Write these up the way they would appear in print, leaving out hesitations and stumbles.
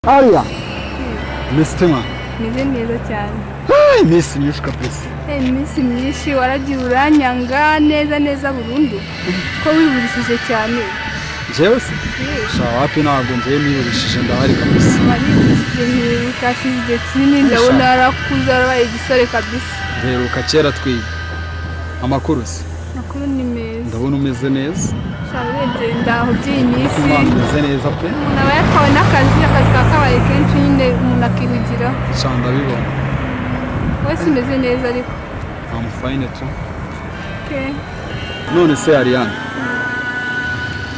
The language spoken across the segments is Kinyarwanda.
Aria. Mr. Meze neza cyane. Miss myinshi kabisa. Miss myinshi waragiye uranyanga neza burundu. Ko wiburishije cyane. Jewe se? Sha wapi ntabwo ngiye niburishije ndahari kabisa. Mariburishije kashize kinini ndabona arakuza arabaye igisore kabisa. Heruka kera twiga. Amakuru se? Makuru ni meza. Ndabona umeze neza. Sharenze ndaho by'iminsi. Umeze neza pe. Umuntu yatwawe n'akazi kakabaye kenshi nyine umuntu akihugira. Sha ndabibona. Wese umeze neza ariko. I'm fine too. Okay. None se Ariane.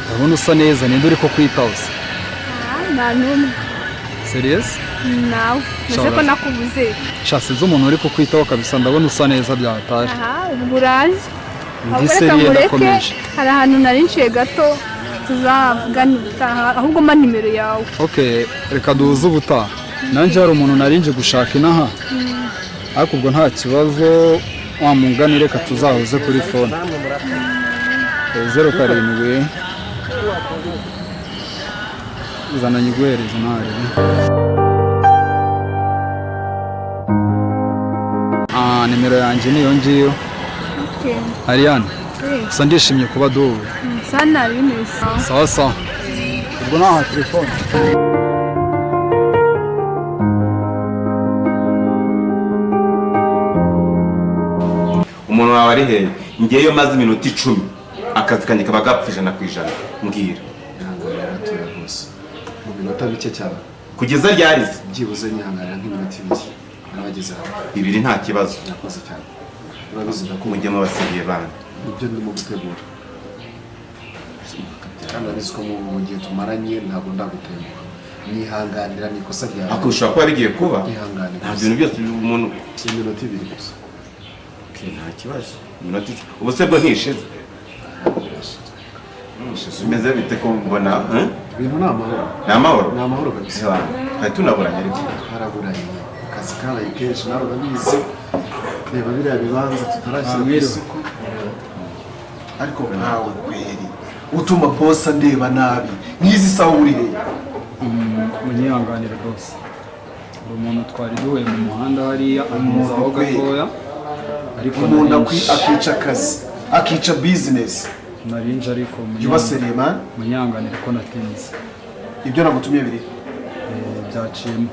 Ndabona usa neza ninde uri ko kwitaho se? Nta numwe. Serious? Nawe. Nese ko nakubuze. Sha sinzi umuntu uri ko kwitaho kabisa ndabona usa neza byataje. Ubwo uraje. Ndi seriye ndakomeje. Hari ahantu nari nciye gato tuzavugana ubutaha ahubwo mpa nimero yawe. Okay, reka duhuze ubutaha. Nanjye hari umuntu nari nje gushaka inaha. Ariko ubwo nta kibazo wamungani reka tuzahuze kuri phone. 07 Zana nyiguhereza nawe. Nimero yanjye niyo ngiyo. Okay. Ariane. Gusa ndishimye kuba duhuye. Sana bimeze. Sawa sawa. Ubwo naha telefone. Umuntu wawe ari he? Ngiyeyo maze iminota 10. Akazi kanjye kaba gapfije na kwijana. Mbwira. Nihangana ratuye rwose. Mu minota bike cyane. Kugeza ryarize. Byibuze nihangana nk'iminota 2. Nabageze hano. 2 nta kibazo. Nakoze cyane. Urabizi Mujye mubasigiye bana. Ibyo ndimo gutegura. Kandi urabizi ko mu gihe tumaranye ntabwo ndagutengura. Nihanganira nikosa ryawe. Ako ushobora kuba bigiye kuba? Nihangane. Nta bintu byose umuntu iminota 2 gusa. Nta kibazo. Iminota 2. Ubu se bwo ntishize. Bimeze bite ko mbona? Ibintu ni amahoro. Ni amahoro? Ni amahoro kabisa. Hari tunaburanye ariko. Twaraburanye. Akazi kabaye kenshi nawe urabizi. Reba biriya bibanza tutarashyira ku isoko. Ariko nkawe kweri utuma boss ndeba nabi nkizi sawurire. Munyihanganire rwose. Umuntu twari duhuye mu muhanda hariya amuzaho gatoya. Ariko umuntu akica akazi akica business. Narinje ariko yubaseriye man. Munyihanganire ko natinze. Ibyo nagutumye biri byaciyemo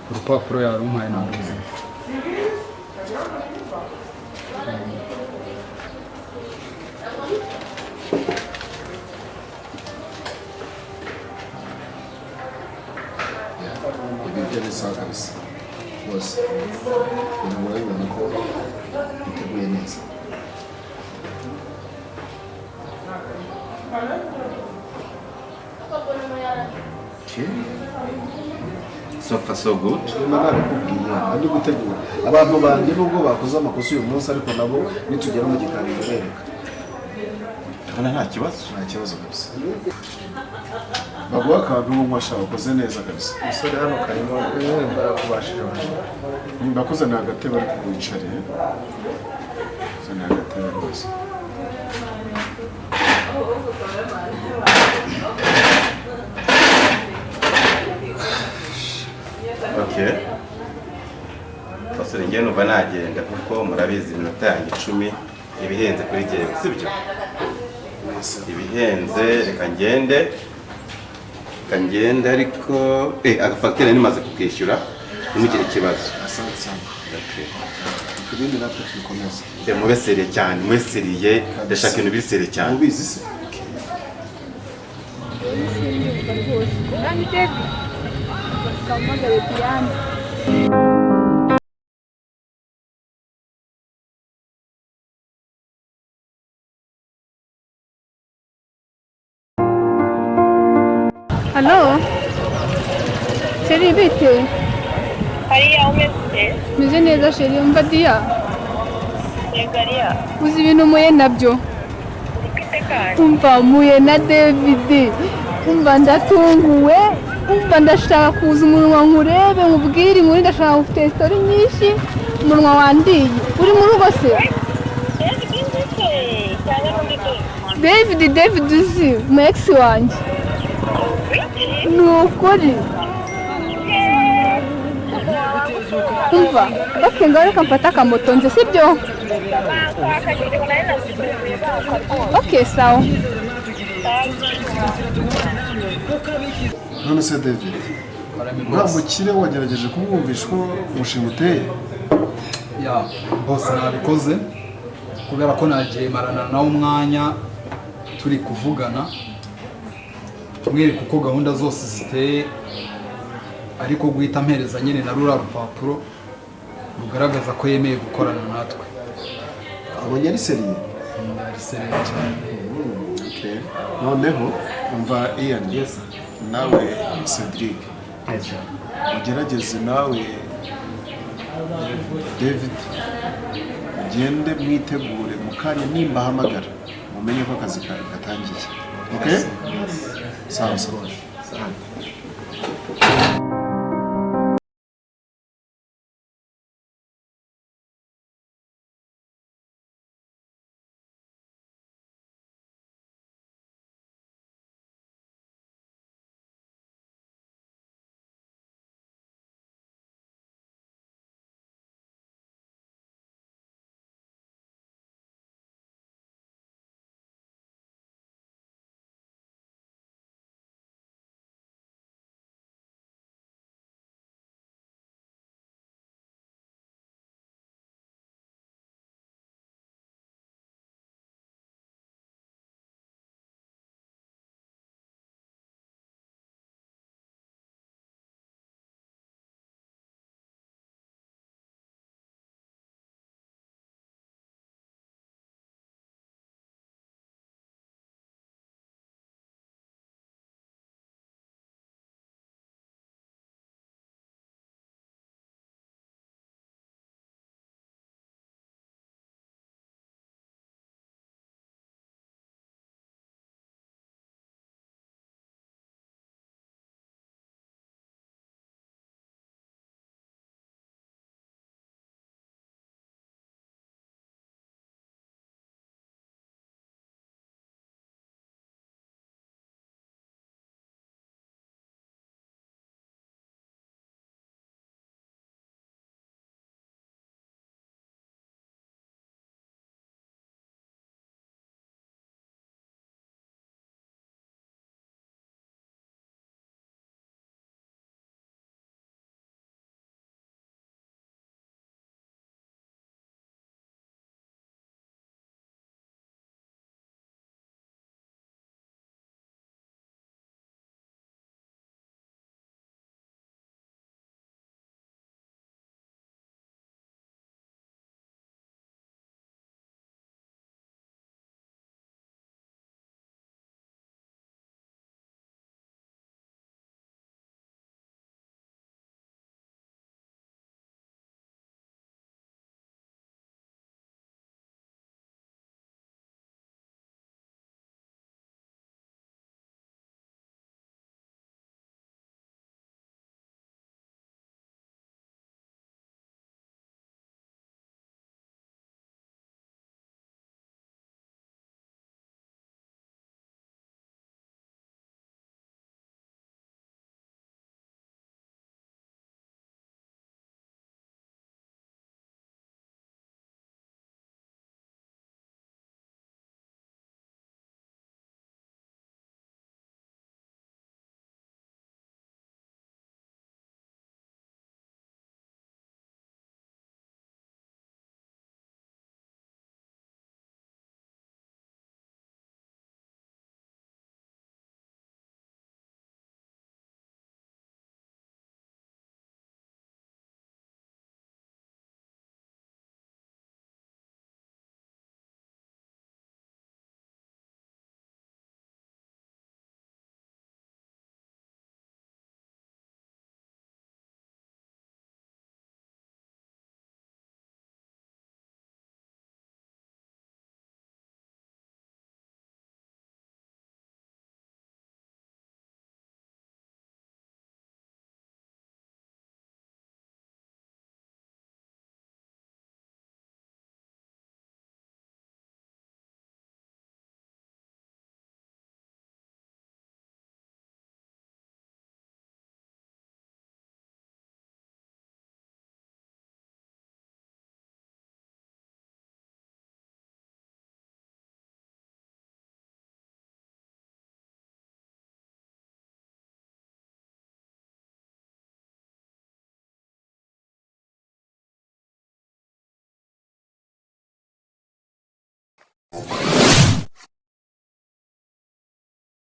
urupapuro yarumpaye nabuze. Sawa kabisa. Boss. Unamwona ko iteguye neza. So far so good. Andi gutegura. Abantu bandi nubwo bakoze amakosa uyu munsi ariko nabo nitugera mu gikariro bereka. Nta kibazo. Nta kibazo kabisa. Baguha akantu mwashaka wakoze neza kabisa. Umusore hano karimo barakubashije abantu. Ndakoze na agatebe ari kuwicare. Zana agatebe rwose. Okay. Basore ngiye numva nagenda kuko murabizi iminota yanjye 10 ibihenze kuri gihe sibyo? Ibihenze reka ngende ariko agafagitire nimaze kukishyura nimugire ikibazo. Asante sana. Okay. Kubindi natwe tukomeza. Mubeseriye cyane, mweseriye ndashaka ibintu biseriye cyane. Ubizi se? Hello? Sheri bite? Hariya umeze? Meze neza Sheri umva Dia. Yegariya. Uzi ibintu muye nabyo? Umva muye na David. Umva ndatunguwe. Umva ndashaka kuza umunwa nkurebe nkubwire inkuru ndashaka ufite story nyinshi umunwa wandiye. Uri mu rugo se? David uzi mu ex wanjye. Ni ukuri. umva bake ngaho reka mfate akamoto nze sibyo Akagiriho nayo nagusubiye bakakubona. okay sawa none se David uriya mukire wagerageje kumwumvisha ko umushinga uteye ya bose nabikoze kubera ko nagiye marana nawe umwanya turi kuvugana mwereka uko gahunda zose ziteye ariko guhita mpereza nyine na rura rupapuro rugaragaza ko yemeye gukorana natwe abonye ari seriye ari seriye cyane. Okay. noneho umva Ian nawe Cedric ugerageze nawe David ugende mwitegure mu kanya nimba ahamagara mumenye ko akazi gatangiye okay sawa sawa